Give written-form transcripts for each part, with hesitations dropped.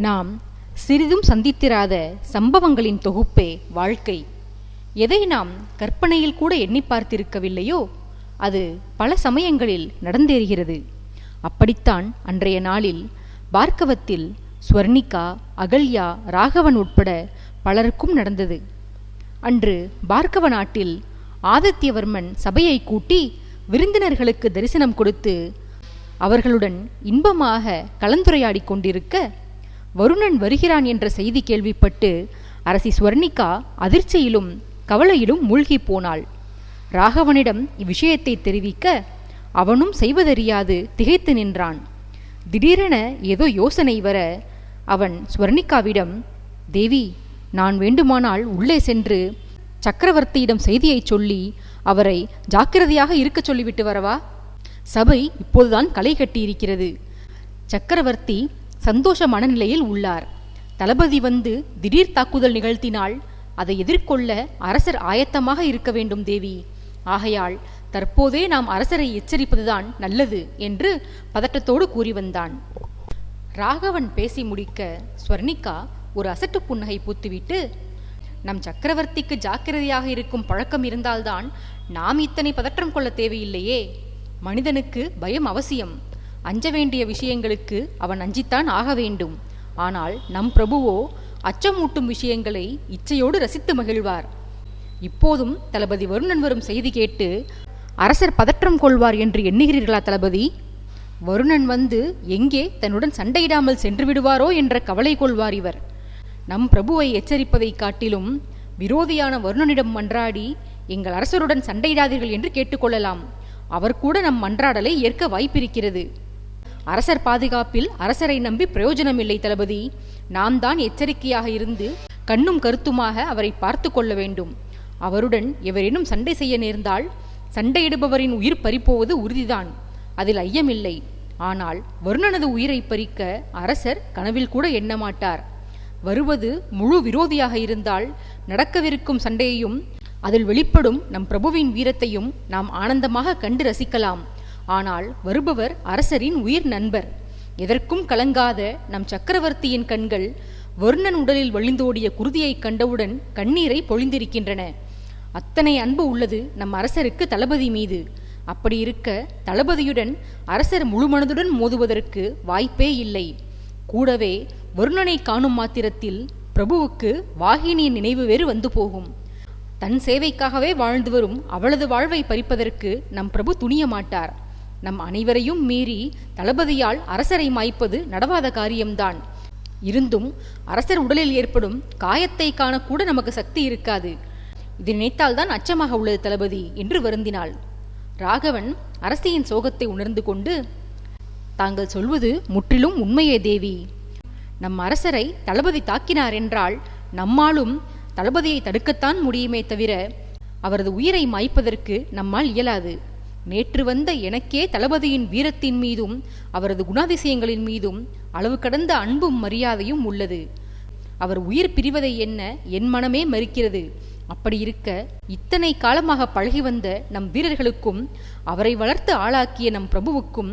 நாம் சிறிதும் சந்தித்திராத சம்பவங்களின் தொகுப்பே வாழ்க்கை. எதை நாம் கற்பனையில் கூட எண்ணி பார்த்திருக்கவில்லையோ அது பல சமயங்களில் நடந்தேறுகிறது. அப்படித்தான் அன்றைய நாளில் பார்க்கவத்தில் ஸ்வர்ணிகா, அகல்யா, ராகவன் உட்பட பலருக்கும் நடந்தது. அன்று பார்க்கவ நாட்டில் ஆதித்யவர்மன் சபையை கூட்டி விருந்தினர்களுக்கு தரிசனம் கொடுத்து அவர்களுடன் இன்பமாக கலந்துரையாடி கொண்டிருக்க வருணன் வருகிறான் என்ற செய்தி கேள்விப்பட்டு அரசி ஸ்வர்ணிகா அதிர்ச்சியிலும் கவலையிலும் மூழ்கி போனாள். ராகவனிடம் இவ்விஷயத்தை தெரிவிக்க அவனும் செய்வதறியாது திகைத்து நின்றான். திடீரென ஏதோ யோசனை வர அவன் ஸ்வர்ணிகாவிடம், தேவி, நான் வேண்டுமானால் உள்ளே சென்று சக்கரவர்த்தியிடம் செய்தியை சொல்லி அவரை ஜாக்கிரதையாக இருக்க சொல்லிவிட்டு வரவா? சபை இப்போதுதான் களை கட்டியிருக்கிறது. சக்கரவர்த்தி சந்தோஷ மனநிலையில் உள்ளார். தளபதி வந்து திடீர் தாக்குதல் நிகழ்த்தினால் அதை எதிர்கொள்ள அரசர் ஆயத்தமாக இருக்க வேண்டும் தேவி. ஆகையால் தற்போதே நாம் அரசரை எச்சரிப்பதுதான் நல்லது என்று பதட்டத்தோடு கூறி வந்தான். ராகவன் பேசி முடிக்க ஸ்வர்ணிகா ஒரு அசட்டு புன்னகை பூத்துவிட்டு, நம் சக்கரவர்த்திக்கு ஜாக்கிரதையாக இருக்கும் பழக்கம் இருந்தால்தான் நாம் இத்தனை பதற்றம் கொள்ள தேவையில்லையே. மனிதனுக்கு பயம் அவசியம். அஞ்ச வேண்டிய விஷயங்களுக்கு அவன் அஞ்சித்தான் ஆக வேண்டும். ஆனால் நம் பிரபுவோ அச்சமூட்டும் விஷயங்களை இச்சையோடு ரசித்து மகிழ்வார். இப்போதும் தளபதி வருணன் வரும் செய்தி கேட்டு அரசர் பதற்றம் கொள்வார் என்று எண்ணுகிறீர்களா தளபதி? வருணன் வந்து எங்கே தன்னுடன் சண்டையிடாமல் சென்று விடுவாரோ என்ற கவலை கொள்வார் இவர். நம் பிரபுவை எச்சரிப்பதை காட்டிலும் விரோதியான வருணனிடம் மன்றாடி எங்கள் அரசருடன் சண்டையிடாதீர்கள் என்று கேட்டுக்கொள்ளலாம். அவர் கூட நம் மன்றாடலை ஏற்க வாய்ப்பிருக்கிறது. அரசர் பாதுகாப்பில் அரசரை நம்பி பிரயோஜனமில்லை தளபதி. நாம் தான் எச்சரிக்கையாக இருந்து கண்ணும் கருத்துமாக அவரை பார்த்து கொள்ள வேண்டும். அவருடன் எவரேனும் சண்டை செய்ய நேர்ந்தால் சண்டையிடுபவரின் உயிர் பறிப்போவது உறுதிதான், அதில் ஐயமில்லை. ஆனால் வருணனது உயிரை பறிக்க அரசர் கனவில் கூட எண்ணமாட்டார். வருவது முழு விரோதியாக இருந்தால் நடக்கவிருக்கும் சண்டையையும் அதில் வெளிப்படும் நம் பிரபுவின் வீரத்தையும் நாம் ஆனந்தமாக கண்டு ரசிக்கலாம். ஆனால் வருபவர் அரசரின் உயிர் நண்பர். எதற்கும் கலங்காத நம் சக்கரவர்த்தியின் கண்கள் வருணன் உடலில் வழிந்தோடிய குருதியை கண்டவுடன் கண்ணீரை பொழிந்திருக்கின்றன. அத்தனை அன்பு உள்ளது நம் அரசருக்கு தளபதி மீது. அப்படி இருக்க தளபதியுடன் அரசர் முழுமனதுடன் மோதுவதற்கு வாய்ப்பே இல்லை. கூடவே வருணனை காணும் மாத்திரத்தில் பிரபுவுக்கு வாகினியின் நினைவு வேறு வந்து போகும். தன் சேவைக்காகவே வாழ்ந்து வரும் அவளது வாழ்வை பறிப்பதற்கு நம் பிரபு துணிய மாட்டார். நம் அனைவரையும் மீறி தளபதியால் அரசரை மாய்ப்பது நடவாத காரியம்தான். இருந்தும் அரசர் உடலில் ஏற்படும் காயத்தை காணக்கூட நமக்கு சக்தி இருக்காது. இதை நினைத்தால்தான் அச்சமாக உள்ளது தளபதி என்று வருந்தினாள். ராகவன் அரசியின் சோகத்தை உணர்ந்து கொண்டு, தாங்கள் சொல்வது முற்றிலும் உண்மையே தேவி. நம் அரசரை தளபதி தாக்கினார் என்றால் நம்மாலும் தளபதியை தடுக்கத்தான் முடியுமே தவிர அவரது உயிரை மாய்ப்பதற்கு நம்மால் இயலாது. நேற்று வந்த எனக்கே தளபதியின் வீரத்தின் மீதும் அவரது குணாதிசயங்களின் மீதும் அளவு கடந்த அன்பும் மரியாதையும் உள்ளது. அவர் உயிர் பிரிவதை என்ன என் மனமே மறுக்கிறது. அப்படி இருக்க இத்தனை காலமாக பழகி வந்த நம் வீரர்களுக்கும் அவரை வளர்த்து ஆளாக்கிய நம் பிரபுவுக்கும்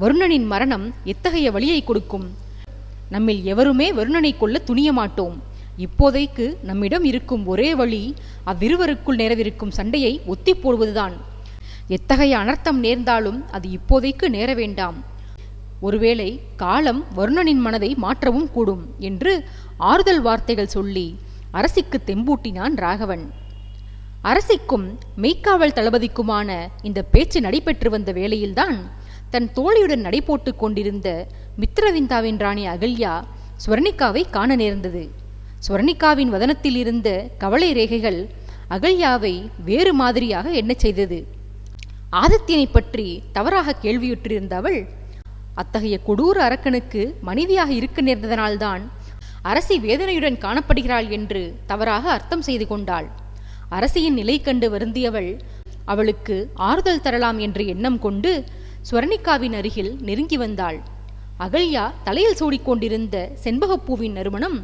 வருணனின் மரணம் எத்தகைய வலியை கொடுக்கும்? நம்மில் எவருமே வருணனை கொல்ல துணிய மாட்டோம். இப்போதைக்கு நம்மிடம் இருக்கும் ஒரே வழி அவ்விருவருக்குள் நேரவிருக்கும் சண்டையை ஒத்தி போடுவதுதான். எத்தகைய அனர்த்தம் நேர்ந்தாலும் அது இப்போதைக்கு நேர வேண்டாம். ஒருவேளை காலம் வருணனின் மனதை மாற்றவும் கூடும் என்று ஆறுதல் வார்த்தைகள் சொல்லி அரசிக்கு தெம்பூட்டினான் ராகவன். அரசிக்கும் மெய்க்காவல் தளபதிக்குமான இந்த பேச்சு நடைபெற்று வந்த வேளையில்தான் தன் தோழியுடன் நடைபோட்டு கொண்டிருந்த மித்திரவிந்தாவின் ராணி அகல்யா ஸ்வர்ணிகாவை காண நேர்ந்தது. ஸ்வர்ணிகாவின் வதனத்தில் இருந்த கவலை ரேகைகள் அகல்யாவை வேறு மாதிரியாக எண்ணச் செய்தது. ஆதித்யனை பற்றி தவறாக கேள்வியுற்றிருந்த அவள் அத்தகைய கொடூர அரக்கனுக்கு மனைவியாக இருக்க நேர்ந்ததனால்தான் அரசி வேதனையுடன் காணப்படுகிறாள் என்று தவறாக அர்த்தம் செய்து கொண்டாள். அரசியின் நிலை கண்டு வருந்தியவள் அவளுக்கு ஆறுதல் தரலாம் என்ற எண்ணம் கொண்டு ஸ்வர்ணிகாவின் அருகில் நெருங்கி வந்தாள். அகல்யா தலையில் சூடிக்கொண்டிருந்த செண்பகப்பூவின் நறுமணம்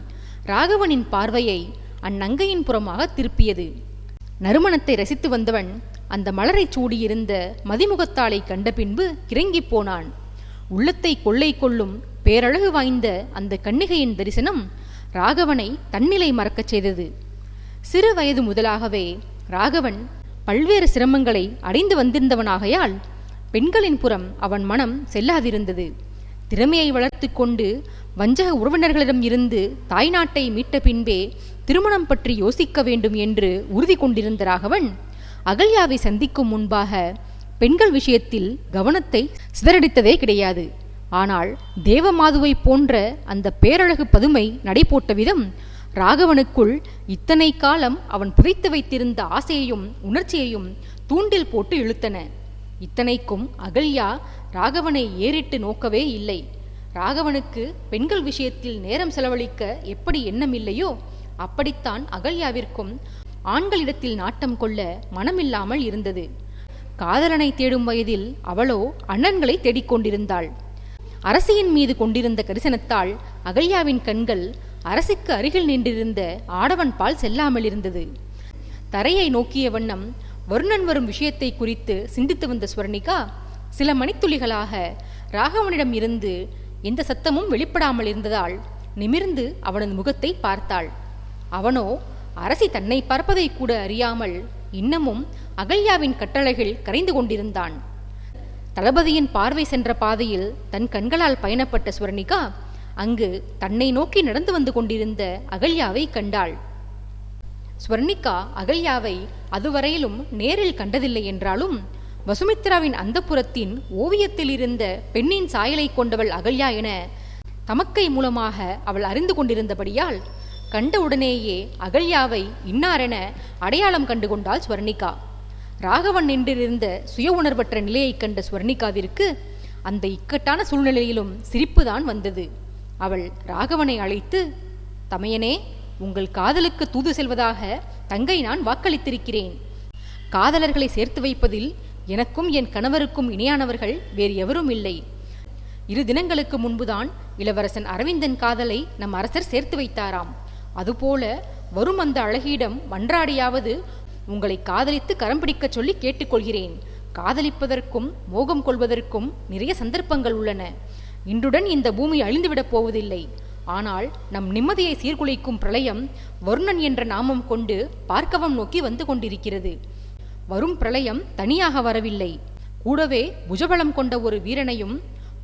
ராகவனின் பார்வையை அந்நங்கையின் புறமாக திருப்பியது. நறுமணத்தை ரசித்து வந்தவன் அந்த மலரை சூடியிருந்த மதிமுகத்தாளை கண்ட பின்பு கிறங்கிப் போனான். உள்ளத்தை கொள்ளை கொள்ளும் பேரழகு வாய்ந்த அந்த கன்னிகையின் தரிசனம் ராகவனை தன்னிலை மறக்கச் செய்தது. சிறு வயது முதலாகவே ராகவன் பல்வேறு சிரமங்களை அடைந்து வந்திருந்தவனாகையால் பெண்களின் புறம் அவன் மனம் செல்லாதிருந்தது. திறமையை வளர்த்து கொண்டு வஞ்சக உறவினர்களிடம் இருந்து தாய்நாட்டை மீட்ட பின்பே திருமணம் பற்றி யோசிக்க வேண்டும் என்று உறுதி கொண்டிருந்த ராகவன் அகல்யாவை சந்திக்கும் முன்பாக பெண்கள் விஷயத்தில் கவனத்தை சிதறடித்ததே கிடையாது. ஆனால் தேவமாதுவை போன்ற அந்த பேரழகு பதுமை நடைபோட்ட விதம் ராகவனுக்குள் இத்தனை காலம் அவன் புதைத்து வைத்திருந்த ஆசையையும் உணர்ச்சியையும் தூண்டில் போட்டு இழுத்தன. இத்தனைக்கும் அகல்யா ராகவனை ஏறிட்டு நோக்கவே இல்லை. ராகவனுக்கு பெண்கள் விஷயத்தில் நேரம் செலவழிக்க எப்படி எண்ணம் இல்லையோ அப்படித்தான் அகல்யாவிற்கும் ஆண்களிடத்தில் நாட்டம் கொள்ள மனமில்லாமல் இருந்தது. காதலனை தேடும் வயதில் அவளோ அண்ணன்களை தேடிக்கொண்டிருந்தாள். அரசியின் மீது கொண்டிருந்த கரிசனத்தால் அகல்யாவின் கண்கள் அரசிக்கு அருகில் நின்றிருந்த ஆடவன் பால் செல்லாமல் இருந்தது. தரையை நோக்கிய வண்ணம் வருணன் வரும் விஷயத்தை குறித்து சிந்தித்து வந்த ஸ்வர்ணிகா சில மணித்துளிகளாக ராகவனிடம் இருந்து எந்த சத்தமும் வெளிப்படாமல் இருந்ததால் நிமிர்ந்து அவனது முகத்தை பார்த்தாள். அவனோ அரசி தன்னை பார்ப்பதை கூட அறியாமல் இன்னமும் அகல்யாவின் கட்டளைகள் கரைந்து கொண்டிருந்தான். தளபதியின் பார்வை சென்ற பாதையில் தன் கண்களால் பயணப்பட்ட ஸ்வர்ணிகா அங்கு தன்னை நோக்கி நடந்து வந்து கொண்டிருந்த அகல்யாவை கண்டாள். ஸ்வர்ணிகா அகல்யாவை அதுவரையிலும் நேரில் கண்டதில்லை என்றாலும் வசுமித்ராவின் அந்தப்புரத்தின் ஓவியத்தில் இருந்த பெண்ணின் சாயலை கொண்டவள் அகல்யா என தமக்கை மூலமாக அவள் அறிந்து கொண்டிருந்தபடியால் கண்டவுடனேயே அகல்யாவை இன்னாரென அடையாளம் கண்டுகொண்டாள் ஸ்வர்ணிகா. ராகவன் நின்றிருந்த சுய உணர்வற்ற நிலையை கண்ட ஸ்வர்ணிகாவிற்கு அந்த இக்கட்டான சூழ்நிலையிலும் சிரிப்புதான் வந்தது. அவள் ராகவனை அழைத்து, தமையனே, உங்கள் காதலுக்கு தூது செல்வதாக தங்கை நான் வாக்களித்திருக்கிறேன். காதலர்களை சேர்த்து வைப்பதில் எனக்கும் என் கணவருக்கும் இணையானவர்கள் வேறு எவரும் இல்லை. 2 தினங்களுக்கு முன்புதான் இளவரசன் அரவிந்தன் காதலை நம் அரசர் சேர்த்து வைத்தாராம். அதுபோல வரும் அந்த அழகியிடம் மன்றாடியாவது உங்களை காதலித்து கரம் பிடிக்க சொல்லி கேட்டுக்கொள்கிறேன். காதலிப்பதற்கும் மோகம் கொள்வதற்கும் நிறைய சந்தர்ப்பங்கள் உள்ளன. இன்றுடன் இந்த பூமி அழிந்துவிடப் போவதில்லை. ஆனால் நம் நிம்மதியை சீர்குலைக்கும் பிரளயம் வருணன் என்ற நாமம் கொண்டு பார்க்கவம் நோக்கி வந்து கொண்டிருக்கிறது. வரும் பிரளயம் தனியாக வரவில்லை, கூடவே புஜபலம் கொண்ட ஒரு வீரனையும்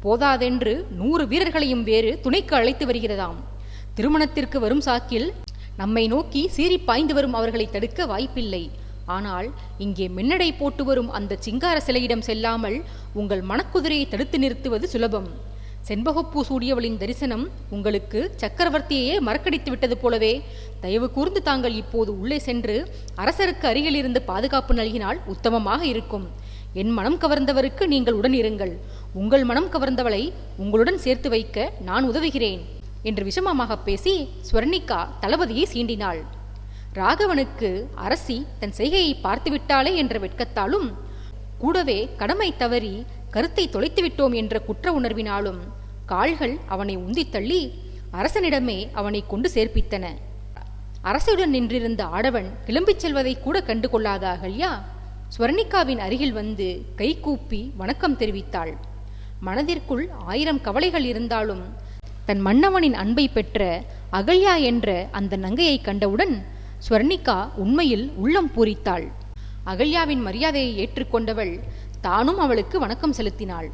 போதாதென்று 100 வீரர்களையும் வேறு துணைக்கு அழைத்து வருகிறதாம். திருமணத்திற்கு வரும் சாக்கில் நம்மை நோக்கி சீறி பாய்ந்து வரும் அவர்களை தடுக்க வாய்ப்பில்லை. ஆனால் இங்கே மின்னடை போட்டு வரும் அந்த சிங்கார சிலையிடம் செல்லாமல் உங்கள் மனக்குதிரையை தடுத்து நிறுத்துவது சுலபம். செண்பகப்பூ சூடியவளின் தரிசனம் உங்களுக்கு சக்கரவர்த்தியையே மறக்கடித்து விட்டது போலவே. தயவு கூர்ந்து தாங்கள் இப்போது உள்ளே சென்று அரசருக்கு அருகில் இருந்து பாதுகாப்பு நல்கினால் உத்தமமாக இருக்கும். என் மனம் கவர்ந்தவருக்கு நீங்கள் உடன் இருங்கள். உங்கள் மனம் கவர்ந்தவளை உங்களுடன் சேர்த்து வைக்க நான் உதவுகிறேன் என்று விஷமமாக பேசி ஸ்வர்ணிகா தளபதியை சீண்டினாள். ராகவனுக்கு அரசி தன் செய்கையை பார்த்துவிட்டாளே என்ற வெட்கத்தாலும் கூடவே கடமை தவறி கருத்தை தொலைத்து விட்டோம் என்ற குற்ற உணர்வினாலும் கால்கள் அவனை உந்தித் தள்ளி அரசனிடமே அவனை கொண்டு சேர்ப்பித்தன. அரசுடன் நின்றிருந்த ஆடவன் கிளம்பிச் செல்வதை கூட கண்டு கொள்ளாத அகல்யா ஸ்வர்ணிகாவின் அருகில் வந்து கைகூப்பி வணக்கம் தெரிவித்தாள். மனதிற்குள் 1000 கவலைகள் இருந்தாலும் தன் மன்னவனின் அன்பை பெற்ற அகல்யா என்ற அந்த நங்கையை கண்டவுடன் ஸ்வர்ணிகா உண்மையில் உள்ளம் பூரித்தாள். அகல்யாவின் மரியாதையை ஏற்றுக்கொண்டவள் தானும் அவளுக்கு வணக்கம் செலுத்தினாள்.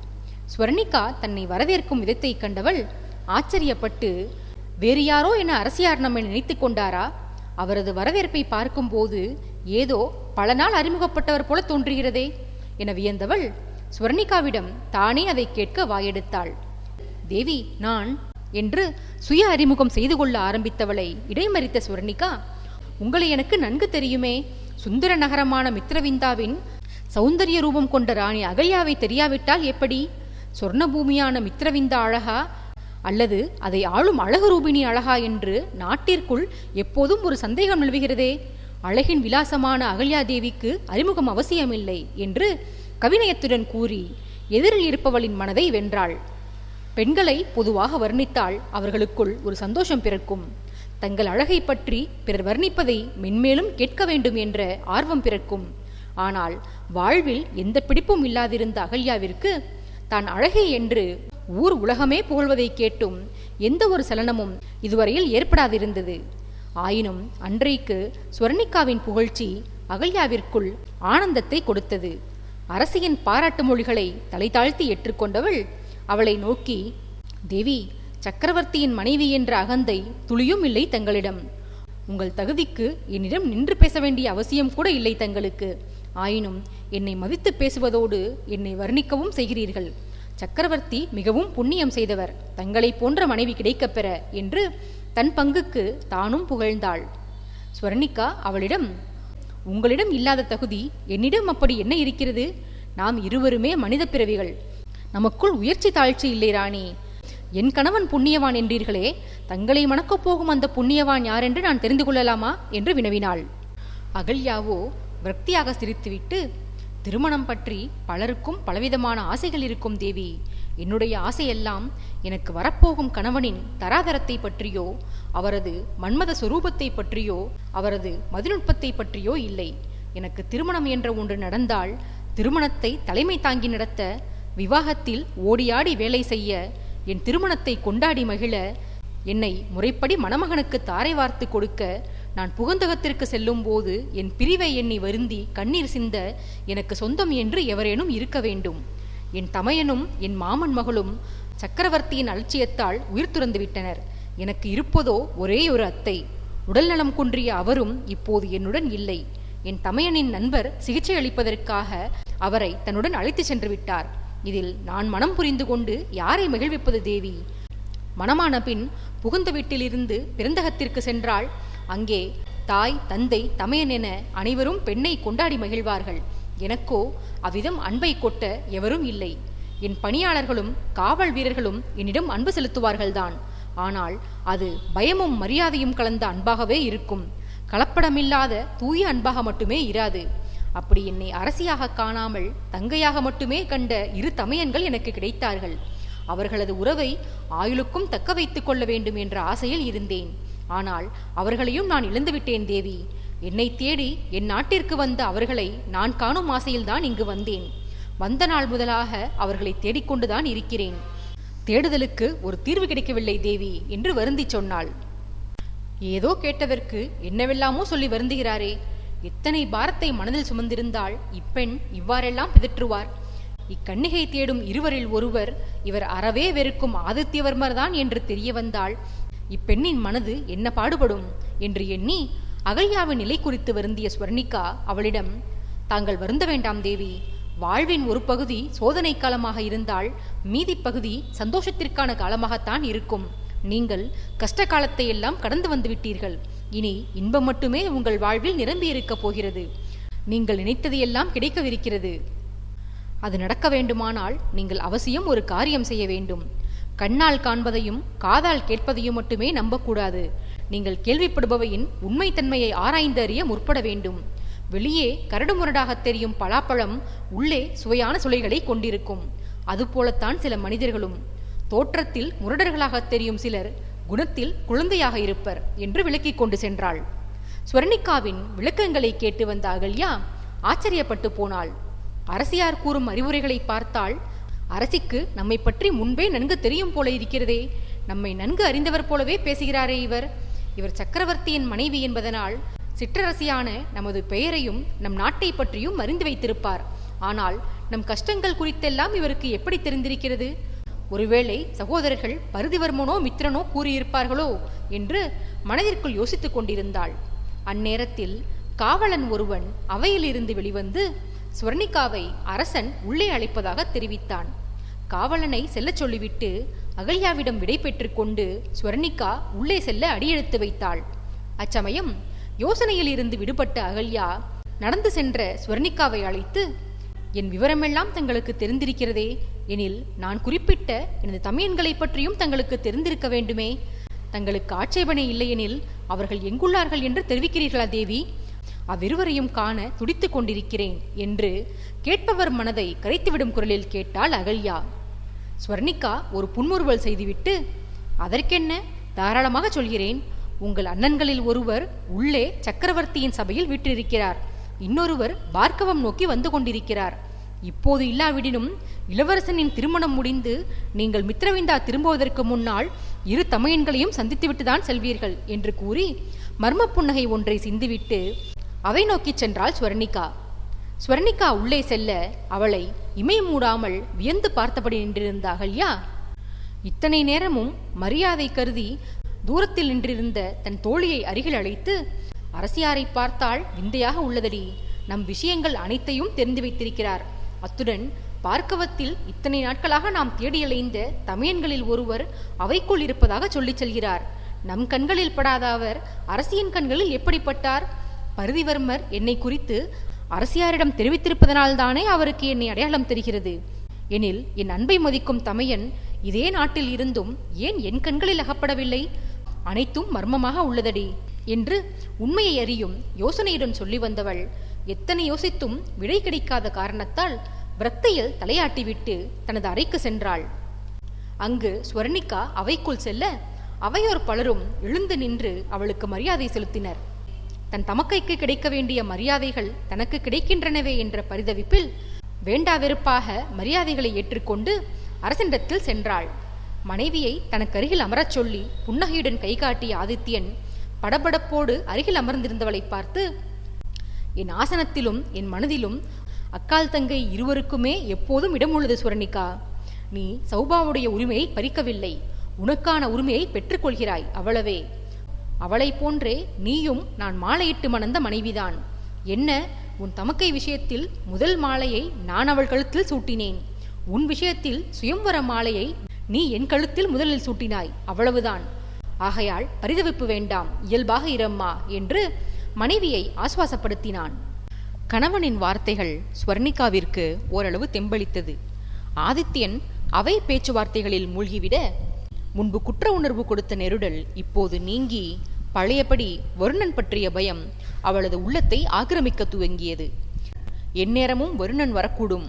ஸ்வர்ணிகா தன்னை வரவேற்கும் விதத்தை கண்டவள் ஆச்சரியப்பட்டு, வேறு யாரோ என அரசியார் நம்மை நினைத்து கொண்டாரா? அவரது வரவேற்பை பார்க்கும்போது ஏதோ பல நாள் அறிமுகப்பட்டவர் போல தோன்றுகிறதே என வியந்தவள் ஸ்வர்ணிகாவிடம் தானே அதை கேட்க வாயெடுத்தாள். தேவி, நான் என்று சுய அறிமுகம் செய்து கொள்ள ஆரம்பித்தவளை இடைமறித்த ஸ்வர்ணிகா, உங்களை எனக்கு நன்கு தெரியுமே. சுந்தர நகரமான மித்ரவிந்தாவின் சௌந்தரிய ரூபம் கொண்ட ராணி அகல்யாவை தெரியாவிட்டால் எப்படி? சொர்ண பூமியான மித்ரவிந்தா அழகா அல்லது அதை ஆளும் அழகு ரூபிணி அழகா என்று நாட்டிற்குள் எப்போதும் ஒரு சந்தேகம் நிலவுகிறதே. அழகின் விலாசமான அகல்யா தேவிக்கு அறிமுகம் அவசியமில்லை என்று கவிநயத்துடன் கூறி எதிரில் இருப்பவளின் மனதை வென்றாள். பெண்களை பொதுவாக வர்ணித்தால் அவர்களுக்குள் ஒரு சந்தோஷம் பிறக்கும். தங்கள் அழகை பற்றி பிறர் வர்ணிப்பதை மென்மேலும் கேட்க வேண்டும் என்ற ஆர்வம் பிறக்கும். ஆனால் வாழ்வில் எந்த பிடிப்பும் இல்லாதிருந்த அகல்யாவிற்கு தான் அழகை என்று ஊர் உலகமே புகழ்வதை கேட்டும் எந்த ஒரு சலனமும் இதுவரையில் ஏற்படாதிருந்தது. ஆயினும் அன்றைக்கு ஸ்வர்ணிகாவின் புகழ்ச்சி அகல்யாவிற்குள் ஆனந்தத்தை கொடுத்தது. அரசியின் பாராட்டு மொழிகளை தலை தாழ்த்தி ஏற்றுக்கொண்டவள் அவளை நோக்கி, தேவி, சக்கரவர்த்தியின் மனைவி என்ற அகந்தை துளியும் இல்லை தங்களிடம். உங்கள் தகுதிக்கு என்னிடம் நின்று பேச வேண்டிய அவசியம் கூட இல்லை தங்களுக்கு. ஆயினும் என்னை மதித்து பேசுவதோடு என்னை வர்ணிக்கவும் செய்கிறீர்கள். சக்கரவர்த்தி மிகவும் புண்ணியம் செய்தவர், தங்களை போன்ற மனைவி கிடைக்கப்பெற என்று தன் பங்குக்கு தானும் புகழ்ந்தாள். ஸ்வர்ணிகா அவளிடம், உங்களிடம் இல்லாத தகுதி என்னிடம் அப்படி என்ன இருக்கிறது? நாம் இருவருமே மனித பிறவிகள், நமக்குள் உயர்ச்சி தாழ்ச்சி இல்லை ராணி. என் கணவன் புண்ணியவான் என்றீர்களே, தங்களை மணக்கப் போகும் அந்த புண்ணியவான் யாரென்று நான் தெரிந்து கொள்ளலாமா என்று வினவினாள். அகல்யாவோ விரக்தியாக சிரித்துவிட்டு, திருமணம் பற்றி பலருக்கும் பலவிதமான ஆசைகள் இருக்கும் தேவி. என்னுடைய ஆசையெல்லாம் எனக்கு வரப்போகும் கணவனின் தராதரத்தை பற்றியோ, அவரது மன்மத சொரூபத்தை பற்றியோ, அவரது மதிநுட்பத்தை பற்றியோ இல்லை. எனக்கு திருமணம் என்ற ஒன்று நடந்தால் திருமணத்தை தலைமை தாங்கி நடத்த, விவாகத்தில் ஓடியாடி வேலை செய்ய, என் திருமணத்தை கொண்டாடி மகிழ, என்னை முறைப்படி மணமகனுக்கு தாரை வார்த்து கொடுக்க, நான் புகந்தகத்திற்கு செல்லும் போது என் பிரிவை எண்ணி வருந்தி கண்ணீர் சிந்த எனக்கு சொந்தம் என்று எவரேனும் இருக்க வேண்டும். என் தமையனும் என் மாமன் மகளும் சக்கரவர்த்தியின் அலட்சியத்தால் உயிர் துறந்து விட்டனர். எனக்கு இருப்பதோ ஒரே ஒரு அத்தை. உடல்நலம் குன்றிய அவரும் இப்போது என்னுடன் இல்லை. என் தமையனின் நண்பர் சிகிச்சை அளிப்பதற்காக அவரை தன்னுடன் அழைத்து சென்று விட்டார். இதில் நான் மனம் புரிந்து கொண்டு யாரை மகிழ்விப்பது தேவி? மணமான பின் புகுந்த வீட்டிலிருந்து பிறந்தகத்திற்கு சென்றால் அங்கே தாய், தந்தை, தமையன் என அனைவரும் பெண்ணை கொண்டாடி மகிழ்வார்கள். எனக்கோ அவ்விதம் அன்பை கொட்ட எவரும் இல்லை. என் பணியாளர்களும் காவல் வீரர்களும் என்னிடம் அன்பு செலுத்துவார்கள்தான். ஆனால் அது பயமும் மரியாதையும் கலந்த அன்பாகவே இருக்கும். கலப்படமில்லாத தூய அன்பாக மட்டுமே இராது. அப்படி என்னை அரசியாக காணாமல் தங்கையாக மட்டுமே கண்ட இரு தமையன்கள் எனக்கு கிடைத்தார்கள். அவர்களது உறவை ஆயுளுக்கும் தக்க வைத்துக் கொள்ள வேண்டும் என்ற ஆசையில் இருந்தேன். ஆனால் அவர்களையும் நான் இழந்துவிட்டேன் தேவி. என்னை தேடி என் நாட்டிற்கு வந்த அவர்களை நான் காணும் ஆசையில்தான் இங்கு வந்தேன். வந்த நாள் முதலாக அவர்களை தேடிக்கொண்டுதான் இருக்கிறேன். தேடுதலுக்கு ஒரு தீர்வு கிடைக்கவில்லை தேவி என்று வருந்தி சொன்னாள். ஏதோ கேட்டதற்கு என்னவெல்லாமோ சொல்லி வருந்துகிறாரே. எத்தனை பாரத்தை மனதில் சுமந்திருந்தால் இப்பெண் இவ்வாறெல்லாம் பிதற்றுவார்? இக்கன்னிகை தேடும் இருவரில் ஒருவர் இவர் அறவே வெறுக்கும் ஆதித்யவர்மர்தான் என்று தெரிய வந்தால் இப்பெண்ணின் மனது என்ன பாடுபடும் என்று எண்ணி அகல்யாவின் நிலை குறித்து வருந்திய ஸ்வர்ணிகா அவளிடம், தாங்கள் வருந்த வேண்டாம் தேவி. வாழ்வின் ஒரு பகுதி சோதனை காலமாக இருந்தால் மீதி பகுதி சந்தோஷத்திற்கான காலமாகத்தான் இருக்கும். நீங்கள் கஷ்ட காலத்தை எல்லாம் கடந்து வந்து விட்டீர்கள். இனி இன்பம் மட்டுமே உங்கள் வாழ்வில் நிரம்பி இருக்கப் போகிறது. நீங்கள் நினைத்தது எல்லாம் கிடைக்கவிருக்கிறது. அது நடக்க வேண்டுமானால் நீங்கள் அவசியம் ஒரு காரியம் செய்ய வேண்டும். கண்ணால் காண்பதையும் காதால் கேட்பதையும் மட்டுமே நம்பக்கூடாது. நீங்கள் கேள்விப்படுபவையின் உண்மைத்தன்மையை ஆராய்ந்து அறிய முற்பட வேண்டும். வெளியே கரடுமுரடாக தெரியும் பலாப்பழம் உள்ளே சுவையான சுளைகளை கொண்டிருக்கும். அதுபோலத்தான் சில மனிதர்களும். தோற்றத்தில் முரடர்களாக தெரியும் சிலர் குணத்தில் குழந்தையாக இருப்பர் என்று விளக்கிக் கொண்டு சென்றாள். ஸ்வர்ணிகாவின் விளக்கங்களை கேட்டு வந்த அகல்யா ஆச்சரியப்பட்டு போனாள். அரசியார் கூறும் அறிவுரைகளை பார்த்தால் அரசிக்கு நம்மை பற்றி முன்பே நன்கு தெரியும் போல இருக்கிறதே. நம்மை நன்கு அறிந்தவர் போலவே பேசுகிறாரே இவர் சக்கரவர்த்தியின் மனைவி என்பதனால் சிற்றரசியான நமது பெயரையும் நம் நாட்டை பற்றியும் அறிந்து வைத்திருப்பார். ஆனால் நம் கஷ்டங்கள் குறித்தெல்லாம் இவருக்கு எப்படி தெரிந்திருக்கிறது? ஒருவேளை சகோதரர்கள் பருதிவர்மனோ மித்திரனோ கூறியிருப்பார்களோ என்று மனதிற்குள் யோசித்துக் கொண்டிருந்தாள். அந்நேரத்தில் காவலன் ஒருவன் அவையிலிருந்து வெளிவந்து ஸ்வர்ணிகாவை அரசன் உள்ளே அழைப்பதாக தெரிவித்தான். காவலனை செல்லச் சொல்லிவிட்டு அகல்யாவிடம் விடை பெற்றுக் கொண்டு ஸ்வர்ணிகா உள்ளே செல்ல அடியெடுத்து வைத்தாள். அச்சமயம் யோசனையில் இருந்து விடுபட்ட அகல்யா நடந்து சென்ற ஸ்வர்ணிகாவை அழைத்து, என் விவரமெல்லாம் தங்களுக்கு தெரிந்திருக்கிறதே, எனில் நான் குறிப்பிட்ட எனது தமையன்களை பற்றியும் தங்களுக்கு தெரிந்திருக்க வேண்டுமே. தங்களுக்கு ஆட்சேபனை இல்லையெனில் அவர்கள் எங்குள்ளார்கள் என்று தெரிவிக்கிறீர்களா தேவி? அவ்விருவரையும் காண துடித்துக் கொண்டிருக்கிறேன் என்று கேட்பவர் மனதை கரைத்துவிடும் குரலில் கேட்டாள் அகல்யா. ஸ்வர்ணிகா ஒரு புன்முறுவல் செய்துவிட்டு, அதற்கென்ன, தாராளமாக சொல்கிறேன். உங்கள் அண்ணன்களில் ஒருவர் உள்ளே சக்கரவர்த்தியின் சபையில் வீற்றிருக்கிறார். இன்னொருவர் பார்க்கவம் நோக்கி வந்து கொண்டிருக்கிறார். இப்போது இல்லாவிடினும் இளவரசனின் திருமணம் முடிந்து நீங்கள் மித்ரவிந்தா திரும்புவதற்கு முன்னால் இரு தமையன்களையும் சந்தித்துவிட்டுதான் செல்வீர்கள் என்று கூறி மர்ம புன்னகை ஒன்றை சிந்திவிட்டு அவை நோக்கி சென்றாள் ஸ்வர்ணிகா. ஸ்வர்ணிகா உள்ளே செல்ல அவளை இமை மூடாமல் வியந்து பார்த்தபடி நின்றிருந்த அகல்யா இத்தனை நேரமும் மரியாதை கருதி தூரத்தில் நின்றிருந்த தன் தோழியை அருகில் அழைத்து, அரசியாரை பார்த்தால் விந்தையாக உள்ளதடி, நம் விஷயங்கள் அனைத்தையும் தெரிந்து வைத்திருக்கிறார். அத்துடன் பார்க்கவத்தில் இத்தனை நாட்களாக நாம் தேடியலைந்த தமையன்களில் ஒருவர் அவைக்குள் இருப்பதாக சொல்லிச் செல்கிறார். நம் கண்களில் படாத அவர் அரசியின் கண்களில் எப்படிப்பட்டார்? பருதிவர்மர் என்னை குறித்து அரசியாரிடம் தெரிவித்திருப்பதனால்தானே அவருக்கு என்னை அடையாளம் தெரிகிறது. எனில் என் அன்பை மதிக்கும் தமையன் இதே நாட்டில் இருந்தும் ஏன் என் கண்களில் அகப்படவில்லை? அனைத்தும் மர்மமாக உள்ளதடி என்று உண்மையை அறியும் யோசனையுடன் சொல்லி வந்தவள் எத்தனை யோசித்தும் விடை கிடைக்காத காரணத்தால் விரக்தியில் தலையாட்டிவிட்டு தனது அறைக்கு சென்றாள். அங்கு ஸ்வர்ணிகா அவைக்குள் செல்ல அவையோர் பலரும் எழுந்து நின்று அவளுக்கு மரியாதை செலுத்தினர். தன் தமக்கைக்கு கிடைக்க வேண்டிய மரியாதைகள் தனக்கு கிடைக்கின்றனவே என்ற பரிதவிப்பில் வேண்டா வெறுப்பாக மரியாதைகளை ஏற்றுக்கொண்டு அரசனிடத்தில் சென்றாள். மனைவியை தனக்கு அருகில் அமரச் சொல்லி புன்னகையுடன் கை காட்டிய ஆதித்யன் படபடப்போடு அருகில் அமர்ந்திருந்தவளை பார்த்து, என் ஆசனத்திலும் என் மனதிலும் அக்கால் தங்கை இருவருக்குமே எப்போதும் இடம் உள்ளது ஸ்வர்ணிகா. நீ சௌபாவுடைய உரிமையை பறிக்கவில்லை, உனக்கான உரிமையை பெற்றுக்கொள்கிறாய், அவ்வளவே. அவளை போன்றே நீயும் நான் மாலையிட்டு மணந்த மனைவிதான். என்ன, உன் தமக்கை விஷயத்தில் முதல் மாலையை நான் அவள் கழுத்தில் சூட்டினேன். உன் விஷயத்தில் சுயம்வர மாலையை நீ என் கழுத்தில் முதலில் சூட்டினாய், அவ்வளவுதான். ஆகையால் பரிதவிப்பு வேண்டாம், இயல்பாக இரம்மா என்று மனைவியை ஆசுவாசப்படுத்தினான். கணவனின் வார்த்தைகள் ஸ்வர்ணிகாவிற்கு ஓரளவு தெம்பளித்தது. ஆதித்யன் அவை பேச்சுவார்த்தைகளில் மூழ்கிவிட முன்பு குற்ற உணர்வு கொடுத்த நெருடல் இப்போது நீங்கி பழையபடி வருணன் பற்றிய பயம் அவளது உள்ளத்தை ஆக்கிரமிக்க துவங்கியது. எந்நேரமும் வருணன் வரக்கூடும்.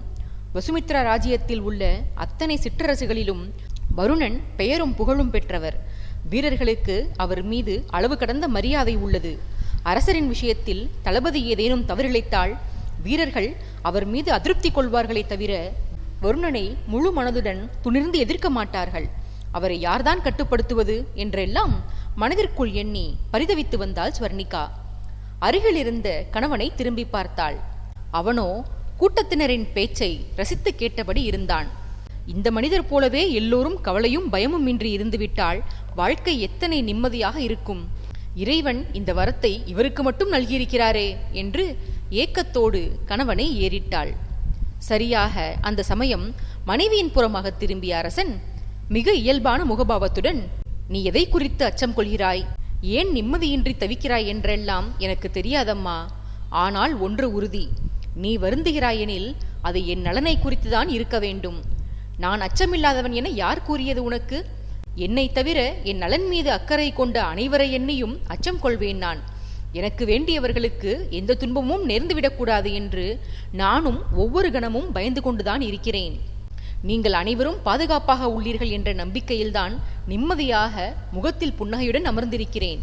வசுமித்ரா ராஜ்யத்தில் உள்ள அத்தனை சிற்றரசுகளிலும் வருணன் பெயரும் புகழும் பெற்றவர். வீரர்களுக்கு அவர் மீது அளவு கடந்த மரியாதை உள்ளது. அரசரின் விஷயத்தில் தளபதி ஏதேனும் தவறிழைத்தால் வீரர்கள் அவர் மீது அதிருப்தி கொள்வார்களே தவிர வருணனை முழு மனதுடன் துணிர்ந்து எதிர்க்க மாட்டார்கள். அவரை யார்தான் கட்டுப்படுத்துவது என்றெல்லாம் மனதிற்குள் எண்ணி பரிதவித்து வந்தாள் ஸ்வர்ணிகா. அருகில் இருந்த கணவனை திரும்பி பார்த்தாள். அவனோ கூட்டத்தினரின் பேச்சை ரசித்து கேட்டபடி இருந்தான். இந்த மனிதர் போலவே எல்லோரும் கவலையும் பயமும் இன்றி இருந்துவிட்டால் வாழ்க்கை எத்தனை நிம்மதியாக இருக்கும். இறைவன் இந்த வரத்தை இவருக்கு மட்டும் நல்கியிருக்கிறாரே என்று ஏக்கத்தோடு கணவனை ஏறிட்டாள். சரியாக அந்த சமயம் மனைவியின் புறமாக திரும்பிய அரசன் மிக இயல்பான முகபாவத்துடன், நீ எதை குறித்து அச்சம் கொள்கிறாய், ஏன் நிம்மதியின்றி தவிக்கிறாய் என்றெல்லாம் எனக்கு தெரியாதம்மா. ஆனால் ஒன்று உறுதி, நீ வருந்துகிறாயெனில் அது என் நலனை குறித்துதான் இருக்க வேண்டும். நான் அச்சமில்லாதவன் என யார் கூறியது உனக்கு? என்னை தவிர என் நலன் மீது அக்கறை கொண்ட அனைவரை எண்ணியும் அச்சம் கொள்வேன் நான். எனக்கு வேண்டியவர்களுக்கு எந்த துன்பமும் நேர்ந்துவிடக்கூடாது என்று நானும் ஒவ்வொரு கணமும் பயந்து கொண்டுதான் இருக்கிறேன். நீங்கள் அனைவரும் பாதுகாப்பாக உள்ளீர்கள் என்ற நம்பிக்கையில்தான் நிம்மதியாக முகத்தில் புன்னகையுடன் அமர்ந்திருக்கிறேன்.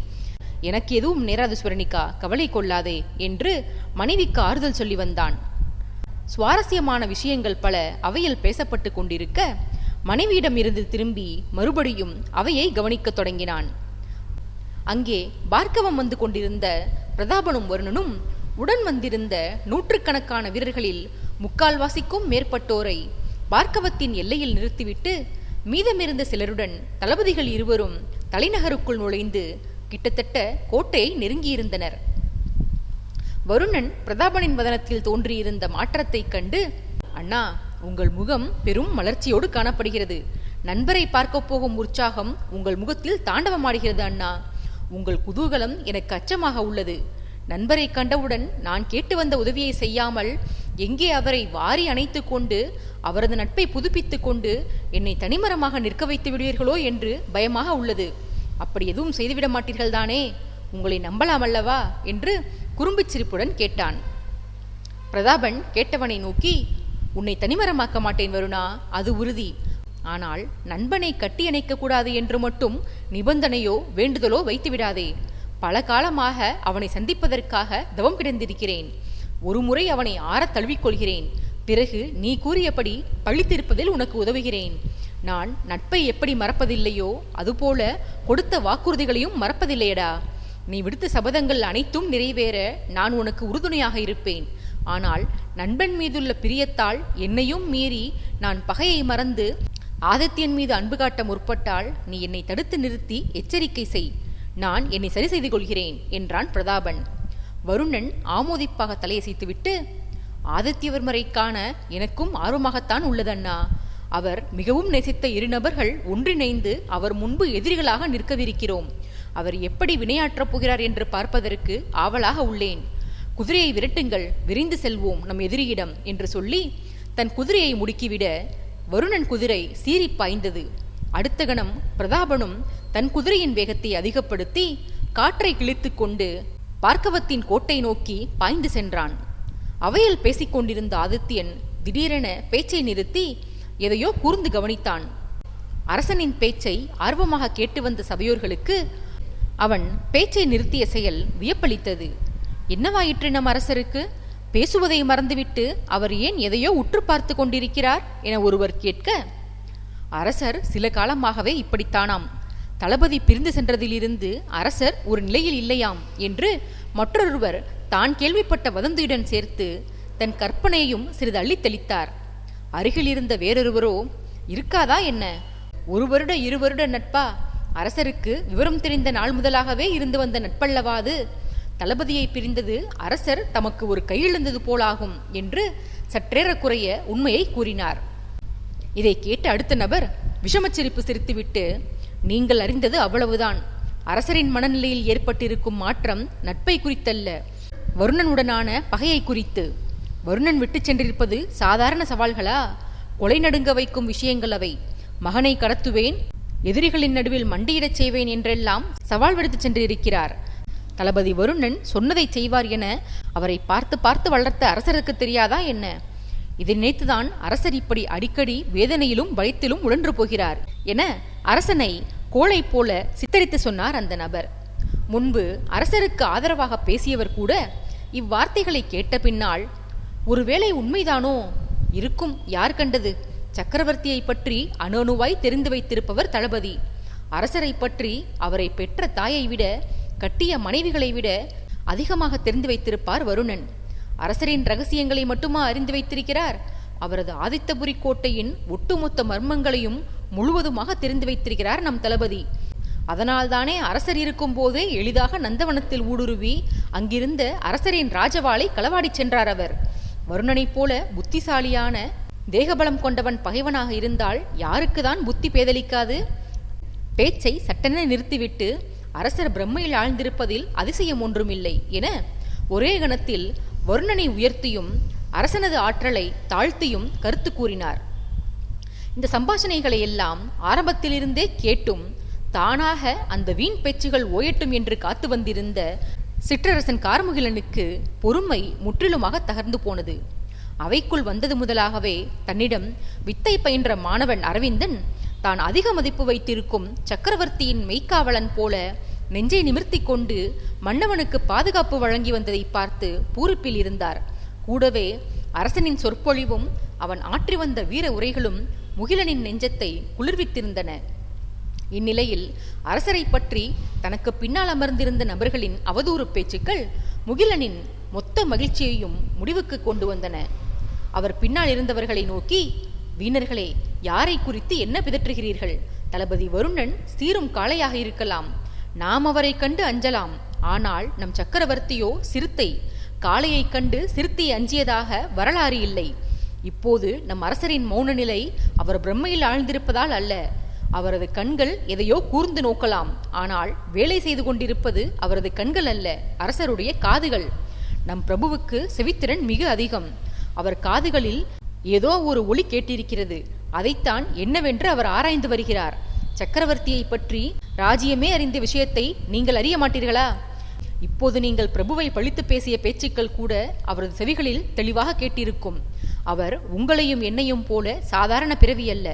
எனக்கு எதுவும் நேராது ஸ்வர்ணிகா, கவலை கொள்ளாதே என்று மனைவிக்கு ஆறுதல் சொல்லி வந்தான். சுவாரஸ்யமான விஷயங்கள் பல அவையில் பேசப்பட்டு கொண்டிருக்க மனைவியிடம் இருந்து திரும்பி மறுபடியும் அவையை கவனிக்கத் தொடங்கினான். அங்கே பார்க்கவம் வந்து கொண்டிருந்த பிரதாபனும் வருணனும் உடன் வந்திருந்த நூற்றுக்கணக்கான வீரர்களில் முக்கால்வாசிக்கும் மேற்பட்டோரை பார்க்கவத்தின் எல்லையில் நிறுத்திவிட்டு மீதமிருந்த சிலருடன் தளபதிகள் இருவரும் தலைநகருக்குள் நுழைந்து கிட்டத்தட்ட கோட்டையை நெருங்கியிருந்தனர். வருணன் பிரதாபனின் வதனத்தில் தோன்றியிருந்த மாற்றத்தைக் கண்டு, அண்ணா, உங்கள் முகம் பெரும் மலர்ச்சியோடு காணப்படுகிறது. நண்பரை பார்க்க போகும் உற்சாகம் உங்கள் முகத்தில் தாண்டவமாடுகிறது அண்ணா. உங்கள் குதூகலம் எனக்கு அச்சமாக உள்ளது. நண்பரை கண்டவுடன் நான் கேட்டு வந்த உதவியை செய்யாமல் எங்கே அவரை வாரி அணைத்து கொண்டு அவரது நட்பை புதுப்பித்து கொண்டு என்னை தனிமரமாக நிற்க வைத்து விடுவீர்களோ என்று பயமாக உள்ளது. அப்படி எதுவும் செய்துவிட மாட்டீர்கள் தானே? உங்களை நம்பலாம் அல்லவா என்று குறும்புச் சிரிப்புடன் கேட்டான். பிரதாபன் கேட்டவனை நோக்கி, உன்னை தனிமரமாக்க மாட்டேன் வருணா, அது உறுதி. ஆனால் நண்பனை கட்டி அணைக்க கூடாது என்று மட்டும் நிபந்தனையோ வேண்டுதலோ வைத்துவிடாதே. பல காலமாக அவனை சந்திப்பதற்காக தவம் கிடந்திருக்கிறேன். ஒரு முறை அவனை ஆறத் தழுவிக்கொள்கிறேன். பிறகு நீ கூறியபடி பழித்திருப்பதில் உனக்கு உதவுகிறேன். நான் நட்பை எப்படி மறப்பதில்லையோ அதுபோல கொடுத்த வாக்குறுதிகளையும் மறப்பதில்லையடா. நீ விடுத்த சபதங்கள் அனைத்தும் நிறைவேற நான் உனக்கு உறுதுணையாக இருப்பேன். ஆனால் நண்பன் மீதுள்ள பிரியத்தால் என்னையும் மீறி நான் பகையை மறந்து ஆதித்யன் மீது அன்பு காட்ட முற்பட்டால் நீ என்னை தடுத்து நிறுத்தி எச்சரிக்கை செய். நான் என்னை சரி செய்து கொள்கிறேன் என்றான் பிரதாபன். வருணன் ஆமோதிப்பாக தலையசைத்துவிட்டு, ஆதித்யவர்மரை காண எனக்கும் ஆர்வமாகத்தான் உள்ளதண்ணா. அவர் மிகவும் நேசித்த இரு நபர்கள் ஒன்றிணைந்து அவர் முன்பு எதிரிகளாக நிற்கவிருக்கிறோம். அவர் எப்படி வினையாற்றப் போகிறார் என்று பார்ப்பதற்கு ஆவலாக உள்ளேன். குதிரையை விரட்டுங்கள், விரைந்து செல்வோம் நம் எதிரியிடம் என்று சொல்லி தன் குதிரையை முடுக்கிவிட வருணன் குதிரை சீறி பாய்ந்தது. அடுத்த கணம் பிரதாபனும் தன் குதிரையின் வேகத்தை அதிகப்படுத்தி காற்றை கிழித்து கொண்டு பார்க்கவத்தின் கோட்டை நோக்கி பாய்ந்து சென்றான். அவையில் பேசிக்கொண்டிருந்த ஆதித்யன் திடீரென பேச்சை நிறுத்தி எதையோ கூர்ந்து கவனித்தான். அரசனின் பேச்சை ஆர்வமாக கேட்டு வந்த சபையோர்களுக்கு அவன் பேச்சை நிறுத்திய செயல் வியப்பளித்தது. என்னவாயிற்று நம் அரசருக்கு? பேசுவதை மறந்துவிட்டு அவர் ஏன் எதையோ உற்று பார்த்து கொண்டிருக்கிறார் என ஒருவர் கேட்க, அரசர் சில காலமாகவே இப்படித்தானாம். தளபதி பிரிந்து சென்றதிலிருந்து அரசர் ஒரு நிலையில் இல்லையாம் என்று மற்றொருவர் தான் கேள்விப்பட்ட வதந்தியுடன் சேர்த்து தன் கற்பனையையும் சிறிது அள்ளித்தளித்தார். அருகில் இருந்த வேறொருவரோ, இருக்காதா என்ன, 1 வருட 2 வருட நட்பா? அரசருக்கு விவரம் தெரிந்த நாள் முதலாகவே இருந்து வந்த நட்பல்லவாது. தளபதியை பிரிந்தது அரசர் தமக்கு ஒரு கையிழந்தது போலாகும் என்று சற்றேறக்குறைய உண்மையை கூறினார். இதை கேட்ட அடுத்த நபர் விஷமச்சிரிப்பு சிரித்துவிட்டு, நீங்கள் அறிந்தது அவ்வளவுதான். அரசரின் மனநிலையில் ஏற்பட்டிருக்கும் மாற்றம் நட்பை குறித்தல்ல, வருணனுடனான பகையை குறித்து. வருணன் விட்டு சென்றிருப்பது சாதாரண சவால்களா? கொலை நடுங்க வைக்கும் விஷயங்கள் அவை. மகனை கடத்துவேன், எதிரிகளின் நடுவில் மண்டியிடச் செய்வேன் என்றெல்லாம் சவால் விடுத்து சென்றிருக்கிறார். தளபதி வருணன் சொன்னதை செய்வார் என அவரை பார்த்து பார்த்து வளர்த்த அரசருக்கு தெரியாதா என்ன? இதை நினைத்துதான் அரசர் இப்படி அடிக்கடி வேதனையிலும் பயத்திலும் உழன்று போகிறார் என அரசனை கோளை போல சித்தரித்து சொன்னார் அந்த நபர். முன்பு அரசருக்கு ஆதரவாக பேசியவர் கூட இவ்வார்த்தைகளை கேட்ட பின்னால், ஒருவேளை உண்மைதானோ இருக்கும், யார் கண்டது? சக்கரவர்த்தியை பற்றி அணுவாய் தெரிந்து வைத்திருப்பவர் தளபதி. அரசரை பற்றி அவரை பெற்ற தாயை விட, கட்டிய மனைவிகளை விட அதிகமாக தெரிந்து வைத்திருப்பார் வருணன். அரசரின் ரகசியங்களை மட்டுமா அறிந்து வைத்திருக்கிறார்? அவரது ஆதித்தபுரி கோட்டையின் ஒட்டுமொத்த மர்மங்களையும் முழுவதுமாக தெரிந்து வைத்திருக்கிறார் நம் தளபதி. அதனால்தானே அரசர் இருக்கும் போதே எளிதாக நந்தவனத்தில் ஊடுருவி அங்கிருந்த அரசரின் ராஜவாளை களவாடி சென்றார் அவர். வருணனைப் போல புத்திசாலியான தேகபலம் கொண்டவன் பகைவனாக இருந்தால் யாருக்குதான் புத்தி பேதலிக்காது? பேச்சை சட்டென நிறுத்திவிட்டு, அரசர் பிரம்மையில் ஆழ்ந்திருப்பதில் அதிசயம் ஒன்றுமில்லை என ஒரே கணத்தில் வருணனை உயர்த்தியும் அரசனது ஆற்றலை தாழ்த்தியும் கருத்து கூறினார். இந்த சம்பாஷணைகளை எல்லாம் ஆரம்பத்திலிருந்தே கேட்டும் தானாக அந்த வீண் பேச்சுகள் ஓயட்டும் என்று காத்து வந்திருந்த சிற்றரசன் கார்முகிலனுக்கு பொறுமை முற்றிலுமாக தகர்ந்து போனது. அவைக்குள் வந்தது முதலாகவே தன்னிடம் வித்தை பயின்ற மாணவன் அரவிந்தன் தான் அதிக மதிப்பு வைத்திருக்கும் சக்கரவர்த்தியின் மெய்க்காவலன் போல நெஞ்சை நிமிர்த்தி கொண்டு மன்னவனுக்கு பாதுகாப்பு வழங்கி வந்ததை பார்த்து பூரிப்பில் இருந்தார். கூடவே அரசனின் சொற்பொழிவும் அவன் ஆற்றி வந்த வீர உரைகளும் முகிலனின் நெஞ்சத்தை குளிர்வித்திருந்தன. இந்நிலையில் அரசரை பற்றி தனக்கு பின்னால் அமர்ந்திருந்த நபர்களின் அவதூறு பேச்சுக்கள் முகிலனின் மொத்த மகிழ்ச்சியையும் முடிவுக்கு கொண்டு வந்தன. அவர் பின்னால் இருந்தவர்களை நோக்கி, வீணர்களே, யாரை குறித்து என்ன பிதற்றுகிறீர்கள்? தளபதி வருணன் சீரும் காளையாக இருக்கலாம், நாம் அவரை கண்டு அஞ்சலாம். ஆனால் நம் சக்கரவர்த்தியோ சிறுத்தை. காளையை கண்டு சிறுத்தை அஞ்சியதாக வரலாறு இல்லை. இப்போது நம் அரசரின் மௌன நிலை அவர் பிரம்மையில் ஆழ்ந்திருப்பதால் அல்ல. அவரது கண்கள் எதையோ கூர்ந்து நோக்கலாம், ஆனால் வேலை செய்து கொண்டிருப்பது அவரது கண்கள் அல்ல, அரசருடைய காதுகள். நம் பிரபுவுக்கு செவித்திறன் மிக அதிகம். அவர் காதுகளில் ஏதோ ஒரு ஒலி கேட்டிருக்கிறது. அதைத்தான் என்னவென்று அவர் ஆராய்ந்து வருகிறார். சக்கரவர்த்தியை பற்றி ராஜ்யமே அறிந்த விஷயத்தை நீங்கள் அறிய மாட்டீர்களா? இப்போது நீங்கள் பிரபுவை பழித்து பேசிய பேச்சுக்கள் கூட அவரது செவிகளில் தெளிவாக கேட்டிருக்கும். அவர் உங்களையும் என்னையும் போல சாதாரண பிறவி அல்ல.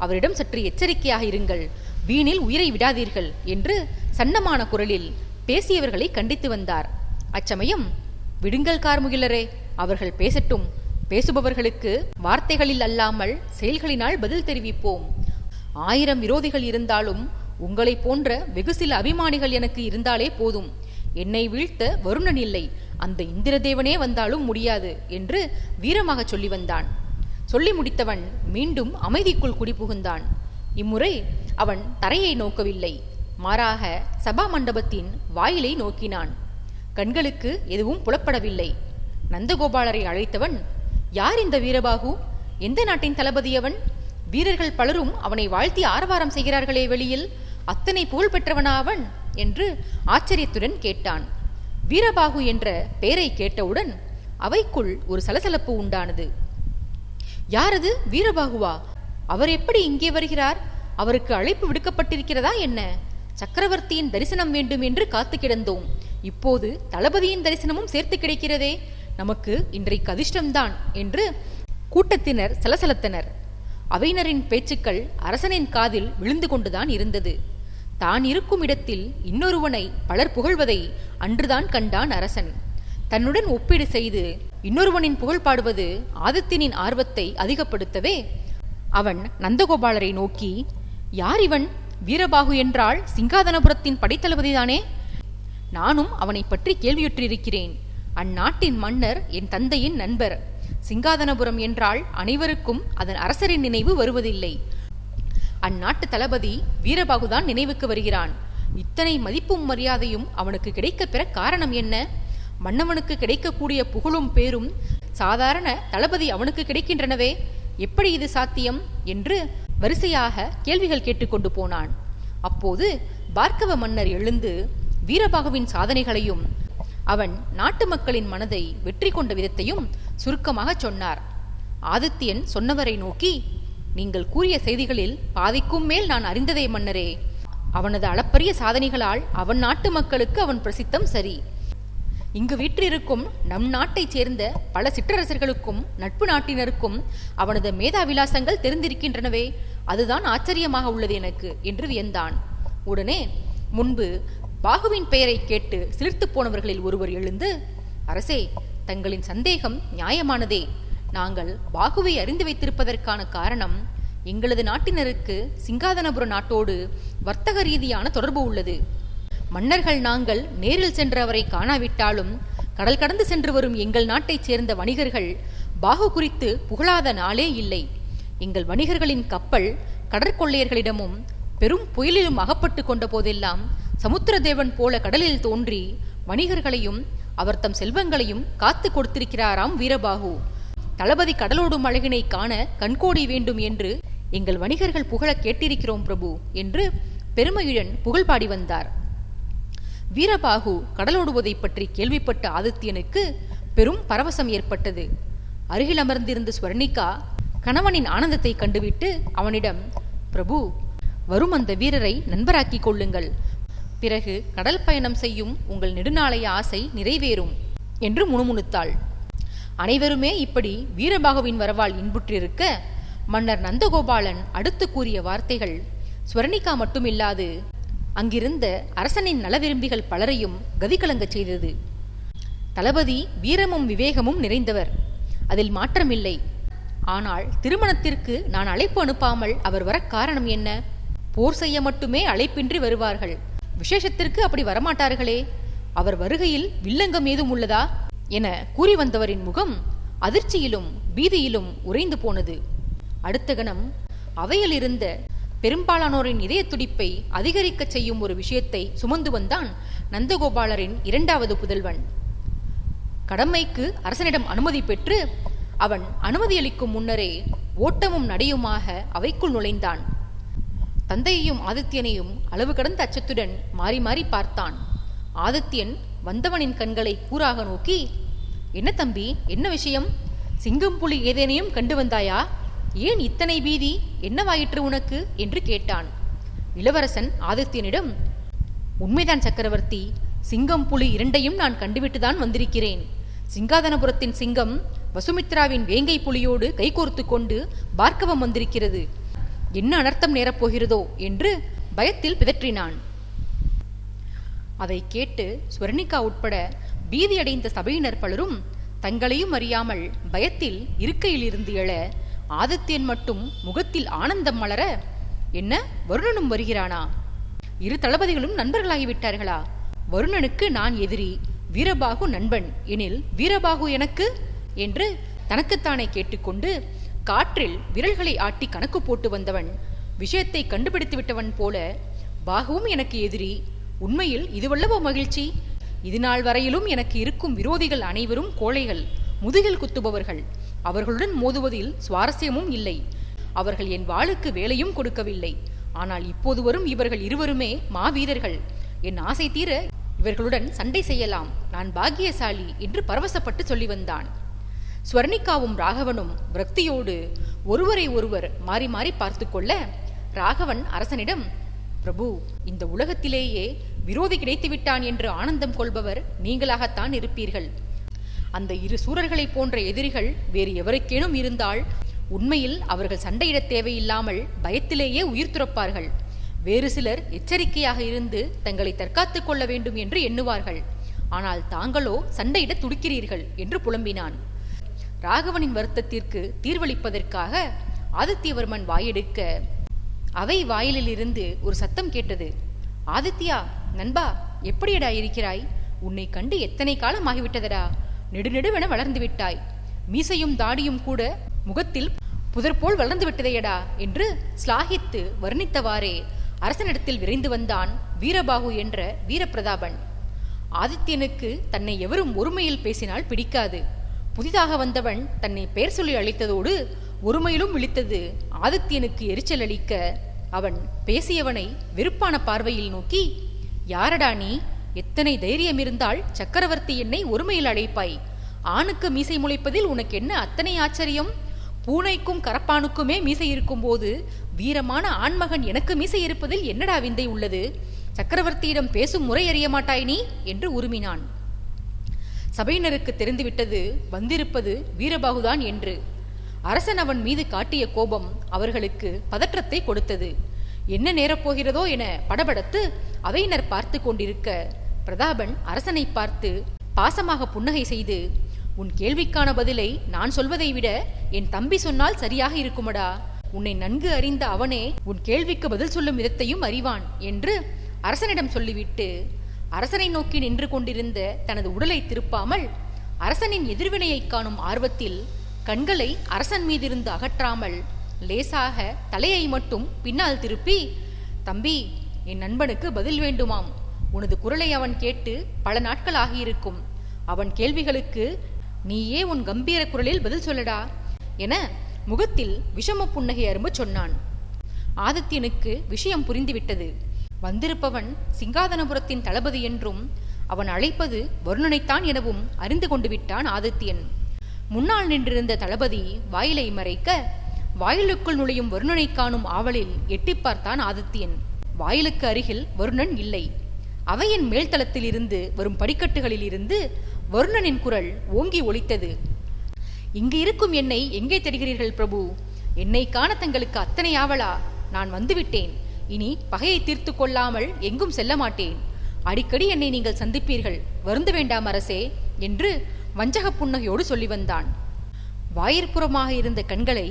அவரிடம் சற்று எச்சரிக்கையாக இருங்கள், வீணில் உயிரை விடாதீர்கள் என்று சன்னமான குரலில் பேசியவர்களை கண்டித்து வந்தார். அச்சமயம், விடுங்கள் கார்முகிலரே, அவர்கள் பேசட்டும், பேசுபவர்களுக்கு வார்த்தைகளில் அல்லாமல் செயல்களினால் பதில் தெரிவிப்போம். 1000 விரோதிகள் இருந்தாலும் உங்களைப் போன்ற வெகு சில அபிமானிகள் எனக்கு இருந்தாலே போதும். என்னை வீழ்த்த வருணன் இல்லை, அந்த இந்திரதேவனே வந்தாலும் முடியாது என்று வீரமாக சொல்லி வந்தான். சொல்லி முடித்தவன் மீண்டும் அமைதிக்குள் குடிபுகுந்தான். இம்முறை அவன் தரையை நோக்கவில்லை, மாறாக சபா மண்டபத்தின் வாயிலை நோக்கினான். கண்களுக்கு எதுவும் புலப்படவில்லை. நந்தகோபாலரை அழைத்தவன், யார் இந்த வீரபாகு? எந்த நாட்டின் தளபதி அவன்? வீரர்கள் பலரும் அவனை வாழ்த்தி ஆரவாரம் செய்கிறார்களே வெளியில், அத்தனை புகழ் பெற்றவனா அவன் என்று ஆச்சரியத்துடன் கேட்டான். வீரபாகு என்ற பெயரை கேட்டவுடன் அவைக்குள் ஒரு சலசலப்பு உண்டானது. யாரது? வீரபாகுவா? அவர் எப்படி இங்கே வருகிறார்? அவருக்கு அழைப்பு விடுக்கப்பட்டிருக்கிறதா என்ன? சக்கரவர்த்தியின் தரிசனம் வேண்டும் என்று காத்து கிடந்தோம். இப்போது தளபதியின் தரிசனமும் சேர்த்து கிடைக்கிறதே, நமக்கு இன்றைக்கு அதிர்ஷ்டம்தான் என்று கூட்டத்தினர் சலசலத்தனர். அவையினரின் பேச்சுக்கள் அரசனின் காதில் விழுந்து கொண்டுதான் இருந்தது. தான் இருக்கும் இடத்தில் இன்னொருவனை பலர் புகழ்வதை அன்றுதான் கண்டான் அரசன். தன்னுடன் ஒப்பீடு செய்து இன்னொருவனின் புகழ் பாடுவது ஆதித்தியனின் ஆர்வத்தை அதிகப்படுத்தவே அவன் நந்தகோபாலரை நோக்கி, யார் இவன்? வீரபாகு என்றால் சிங்காதனபுரத்தின் படைத்தளபதிதானே? நானும் அவனை பற்றி கேள்வியுற்றிருக்கிறேன். அந்நாட்டின் மன்னர் என் தந்தையின் நண்பர். சிங்காதனபுரம் என்றால் அனைவருக்கும் அதன் அரசரின் நினைவு வருவதில்லை. அந்நாட்டு தளபதி வீரபாகுதான் நினைவுக்கு வருகிறான். இத்தனை மதிப்பும் மரியாதையும் அவனுக்கு கிடைக்க பெற காரணம் என்ன? மன்னவனுக்கு கிடைக்கக்கூடிய புகழும் பேரும் சாதாரண தளபதி அவனுக்கு கிடைக்கின்றனவே, எப்படி இது சாத்தியம் என்று வரிசையாக கேள்விகள் கேட்டுக்கொண்டு போனான். அப்போது பார்க்கவ மன்னர் எழுந்து வீரபாகுவின் சாதனைகளையும் அவன் நாட்டு மக்களின் மனதை வெற்றி கொண்ட விதத்தையும் சுருக்கமாக சொன்னார். ஆதித்தியன் சொன்னவரை நோக்கி, நீங்கள் கூறிய செய்திகளில் பாதிக்கும் மேல் நான் அறிந்ததே மன்னரே. அவனது அளப்பரிய சாதனைகளால் அவன் நாட்டு மக்களுக்கு அவன் பிரசித்தம் சரி. இங்கு வீற்றிருக்கும் நம் நாட்டைச் சேர்ந்த பல சிற்றரசர்களுக்கும் நட்பு நாட்டினருக்கும் அவனது மேதாவிலாசங்கள் தெரிந்திருக்கின்றனவே, அதுதான் ஆச்சரியமாக உள்ளது எனக்கு என்று வியந்தான். உடனே முன்பு பாகுவின் பெயரை கேட்டு சிலிர்த்து போனவர்களில் ஒருவர் எழுந்து, அரசே, தங்களின் சந்தேகம் நியாயமானதே. நாங்கள் பாகுவை அறிந்து வைத்திருப்பதற்கான காரணம், எங்களது நாட்டினருக்கு சிங்காதனபுர நாட்டோடு வர்த்தக ரீதியான தொடர்பு உள்ளது. மன்னர்கள் நாங்கள் நேரில் சென்ற அவரை காணாவிட்டாலும் கடல் கடந்து சென்று வரும் எங்கள் நாட்டைச் சேர்ந்த வணிகர்கள் பாகு குறித்து புகழாத நாளே இல்லை. எங்கள் வணிகர்களின் கப்பல் கடற்கொள்ளையர்களிடமும் பெரும் புயலிலும் அகப்பட்டு கொண்ட போதெல்லாம் சமுத்திரதேவன் போல கடலில் தோன்றி வணிகர்களையும் அவர் தம் செல்வங்களையும் காத்து கொடுத்திருக்கிறாராம் வீரபாகு. தளபதி கடலோடும் அழகினை காண கண்கோடி வேண்டும் என்று எங்கள் வணிகர்கள் புகழ கேட்டிருக்கிறோம் பிரபு என்று பெருமையுடன் புகழ் பாடி வந்தார். வீரபாகு கடலோடுவதை பற்றி கேள்விப்பட்ட ஆதித்தியனுக்கு பெரும் பரவசம் ஏற்பட்டது. அருகில் அமர்ந்திருந்த ஸ்வர்ணிகா கணவனின் ஆனந்தத்தை கண்டுவிட்டு அவனிடம், பிரபு, வரும் அந்த வீரரை நண்பராக்கிக் கொள்ளுங்கள். பிறகு கடல் பயணம் செய்யும் உங்கள் நெடுநாளைய ஆசை நிறைவேறும் என்று முணுமுணுத்தாள். அனைவருமே இப்படி வீரபாகுவின் வரவால் இன்புற்றிருக்க மன்னர் நந்தகோபாலன் அடுத்து கூறிய வார்த்தைகள் ஸ்வர்ணிகா மட்டுமில்லாது அங்கிருந்த அரசனின் நலவிரும்பிகள் பலரையும் கதிகலங்கச் செய்தது. தளபதி வீரமும் விவேகமும் நிறைந்தவர், அதில் மாற்றமில்லை. ஆனால் திருமணத்திற்கு நான் அழைப்பு அனுப்பாமல் அவர் வர காரணம் என்ன? போர் செய்ய மட்டுமே அழைப்பின்றி வருவார்கள், விசேஷத்திற்கு அப்படி வரமாட்டார்களே. அவர் வருகையில் வில்லங்கம் ஏதும் உள்ளதா என கூறி வந்தவரின் முகம் அதிர்ச்சியிலும் பீதியிலும் உறைந்து போனது. அடுத்த கணம் அவையில் இருந்த பெரும்பாலானோரின் இதய துடிப்பை அதிகரிக்கச் செய்யும் ஒரு விஷயத்தை சுமந்து வந்தான் நந்தகோபாலரின் இரண்டாவது புதல்வன். கடமைக்கு அரசனிடம் அனுமதி பெற்று அவன் அனுமதியளிக்கும் முன்னரே ஓட்டமும் நடையுமாக அவைக்குள் நுழைந்தான். தந்தையையும் ஆதித்யனையும் அளவு கடந்த அச்சத்துடன் மாறி மாறி பார்த்தான். ஆதித்யன் வந்தவனின் கண்களை கூராக நோக்கி, என்ன தம்பி, என்ன விஷயம்? சிங்கம் புலி ஏதேனையும் கண்டு வந்தாயா? ஏன் இத்தனை பீதி? என்னவாயிற்று உனக்கு என்று கேட்டான். இளவரசன் ஆதித்யனிடம், உண்மைதான் சக்கரவர்த்தி, சிங்கம் புலி இரண்டையும் நான் கண்டுவிட்டுதான் வந்திருக்கிறேன். சிங்காதனபுரத்தின் சிங்கம் வசுமித்ராவின் வேங்கை புலியோடு கைகோர்த்து கொண்டு பார்க்கவம் வந்திருக்கிறது. என்ன அனர்த்தம் நேரப்போகிறதோ என்று பயத்தில் பிதற்றினான். அதை கேட்டு ஸ்வர்ணிகா உட்பட பீதியடைந்த சபையினர் பலரும் தங்களையும் அறியாமல் பயத்தில் இருக்கையிலிருந்து எழ ஆதித்யன் மட்டும் முகத்தில் ஆனந்தம் மலர, என்ன வருணனும் வருகிறானா? இரு தளபதிகளும் நண்பர்களாகிவிட்டார்களா? வருணனுக்கு நான் எதிரி, வீரபாகு நண்பன் எனில் வீரபாகு எனக்கு என்று தனக்குத்தானே கேட்டுக்கொண்டு காற்றில் விரல்களை ஆட்டி கணக்கு போட்டு வந்தவன் விஷயத்தை கண்டுபிடித்து விட்டவன் போல, பாகுவும் எனக்கு எதிரி, உண்மையில் இதுவல்லவோ மகிழ்ச்சி, இது நாள் வரையிலும் எனக்கு இருக்கும் விரோதிகள் அனைவரும் கோழைகள், முதுகில் குத்துபவர்கள், அவர்களுடன் மோதுவதில் சுவாரஸ்யமும் இல்லை, அவர்கள் என் வாளுக்கு வேலையும் கொடுக்கவில்லை, ஆனால் இப்போது வரும் இவர்கள் இருவருமே மாவீரர்கள், என் ஆசை தீர இவர்களுடன் சண்டை செய்யலாம், நான் பாக்கியசாலி என்று பரவசப்பட்டு சொல்லி வந்தான். ஸ்வர்ணிகாவும் ராகவனும் விரக்தியோடு ஒருவரை ஒருவர் மாறி மாறி பார்த்து கொள்ள, ராகவன் அரசனிடம், பிரபு, இந்த உலகத்திலேயே விரோதி கிடைத்து விட்டான் என்று ஆனந்தம் கொள்பவர் நீங்களாகத்தான் இருப்பீர்கள். அந்த இரு சூரர்களை போன்ற எதிரிகள் வேறு எவருக்கேனும் இருந்தால் உண்மையில் அவர்கள் சண்டையிடத் தேவையில்லாமல் பயத்திலேயே உயிர் துறப்பார்கள். வேறு சிலர் எச்சரிக்கையாக இருந்து தங்களை தற்காத்துக் கொள்ள வேண்டும் என்று எண்ணுவார்கள். ஆனால் தாங்களோ சண்டையிட துடிக்கிறீர்கள் என்று புலம்பினான். ராகவனின் வருத்தத்திற்கு தீர்வளிப்பதற்காக ஆதித்யவர்மன் வாயெடுக்க அவை வாயிலிருந்து ஒரு சத்தம் கேட்டது. ஆதித்யா, நண்பா, எப்படியடா இருக்கிறாய்? உன்னை கண்டு எத்தனை காலம் ஆகிவிட்டதடா, நெடுநெடுவென வளர்ந்து விட்டாய், மீசையும் தாடியும் கூட முகத்தில் புதற்போல் வளர்ந்து விட்டதையடா என்று ஸ்லாகித்து வர்ணித்தவாறே அரசனிடத்தில் விரைந்து வந்தான் வீரபாகு என்ற வீரப்பிரதாபன். ஆதித்யனுக்கு தன்னை எவரும் ஒருமையில் பேசினால் பிடிக்காது. புதிதாக வந்தவன் தன்னை பெயர் சொல்லி அழைத்ததோடு ஒருமையிலும் விழித்தது ஆதித்யனுக்கு எரிச்சல் அளிக்க, அவன் பேசியவனை வெறுப்பான பார்வையில் நோக்கி, யாரடா நீ? எத்தனை தைரியம் இருந்தால் சக்கரவர்த்தி என்னை ஒருமையில் அழைப்பாய்? ஆணுக்கு மீசை முளைப்பதில் உனக்கு என்ன அத்தனை ஆச்சரியம்? பூனைக்கும் கரப்பானுக்குமே மீசை இருக்கும் போது வீரமான ஆண்மகன் எனக்கு மீசை இருப்பதில் என்னடா விந்தை உள்ளது? சக்கரவர்த்தியிடம் பேசும் முறை அறிய மாட்டாய் நீ என்று உருமினான். சபையினருக்கு தெரிந்துவிட்டது வந்திருப்பது வீரபாகுதான் என்று. அரசன் அவன் மீது காட்டிய கோபம் அவர்களுக்கு பதற்றத்தை கொடுத்தது. என்ன நேரப்போகிறதோ என படபடத்து அவையினர் பார்த்து கொண்டிருக்க, பிரதாபன் அரசனை பார்த்து பாசமாக புன்னகை செய்து, உன் கேள்விக்கான பதிலை நான் சொல்வதை விட என் தம்பி சொன்னால் சரியாக இருக்குமடா. உன்னை நன்கு அறிந்த அவனே உன் கேள்விக்கு பதில் சொல்லும் விதத்தையும் அறிவான் என்று அரசனிடம் சொல்லிவிட்டு அரசனை நோக்கி நின்று கொண்டிருந்த தனது உடலை திருப்பாமல் அரசனின் எதிர்வினையை காணும் ஆர்வத்தில் கண்களை அரசன் மீதிருந்து அகற்றாமல் லேசாக தலையை மட்டும் பின்னால் திருப்பி, தம்பி, என் நண்பனுக்கு பதில் வேண்டுமாம். உனது குரலை அவன் கேட்டு பல நாட்கள் ஆகியிருக்கும். அவன் கேள்விகளுக்கு நீயே உன் கம்பீர குரலில் பதில் சொல்லடா என முகத்தில் விஷம புன்னகை அரும்பு சொன்னான். ஆதித்யனுக்கு விஷயம் புரிந்துவிட்டது. வந்திருப்பவன் சிங்காதனபுரத்தின் தளபதி என்றும் அவன் அழைப்பது வருணனைத்தான் எனவும் அறிந்து கொண்டு விட்டான் ஆதித்யன். முன்னால் நின்றிருந்த தளபதி வாயிலை மறைக்க, வாயிலுக்குள் நுழையும் வருணனை காணும் ஆவலில் எட்டி பார்த்தான் ஆதித்யன். வாயிலுக்கு அருகில் வருணன் இல்லை. அவையின் மேல்தளத்தில் இருந்து வரும் படிக்கட்டுகளில் இருந்து வருணனின் குரல் ஓங்கி ஒலித்தது. இங்கு இருக்கும் என்னை எங்கே தேடுகிறீர்கள் பிரபு? என்னை காண தங்களுக்கு அத்தனை ஆவலா? நான் வந்துவிட்டேன். இனி பகையை தீர்த்து கொள்ளாமல் எங்கும் செல்ல மாட்டேன். அடிக்கடி என்னை நீங்கள் சந்திப்பீர்கள், வருந்த வேண்டாம் அரசே என்று வஞ்சக புன்னகையோடு சொல்லி வந்தான். வாயிற்புறமாக இருந்த கண்களை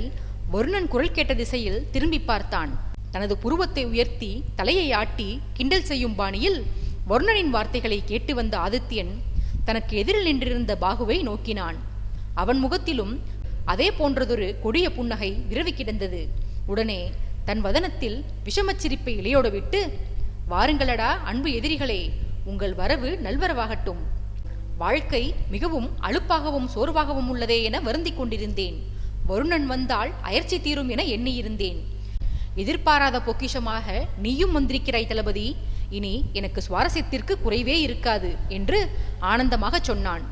வருணன் குரல் கேட்ட திசையில் திரும்பி பார்த்தான். தனது புருவத்தை உயர்த்தி தலையை ஆட்டி கிண்டல் செய்யும் பாணியில் வருணனின் வார்த்தைகளை கேட்டு வந்த ஆதித்யன் தனக்கு எதிரில் நின்றிருந்த பாகுவை நோக்கினான். அவன் முகத்திலும் அதே போன்றதொரு கொடிய புன்னகை விரவி கிடந்தது. உடனே தன் வதனத்தில் விஷமச்சிரிப்பை இலையோட விட்டு, வாருங்களடா அன்பு எதிரிகளே, உங்கள் வரவு நல்வரவாகட்டும். வாழ்க்கை மிகவும் அலுப்பாகவும் சோர்வாகவும் உள்ளதே என வருந்திக் கொண்டிருந்தேன். வருணன் வந்தால் அயற்சி தீரும் என எண்ணியிருந்தேன். எதிர்பாராத பொக்கிஷமாக நீயும் வந்திருக்கிறாய் தளபதி. இனி எனக்கு சுவாரஸ்யத்திற்கு குறைவே இருக்காது என்று ஆனந்தமாக சொன்னான்.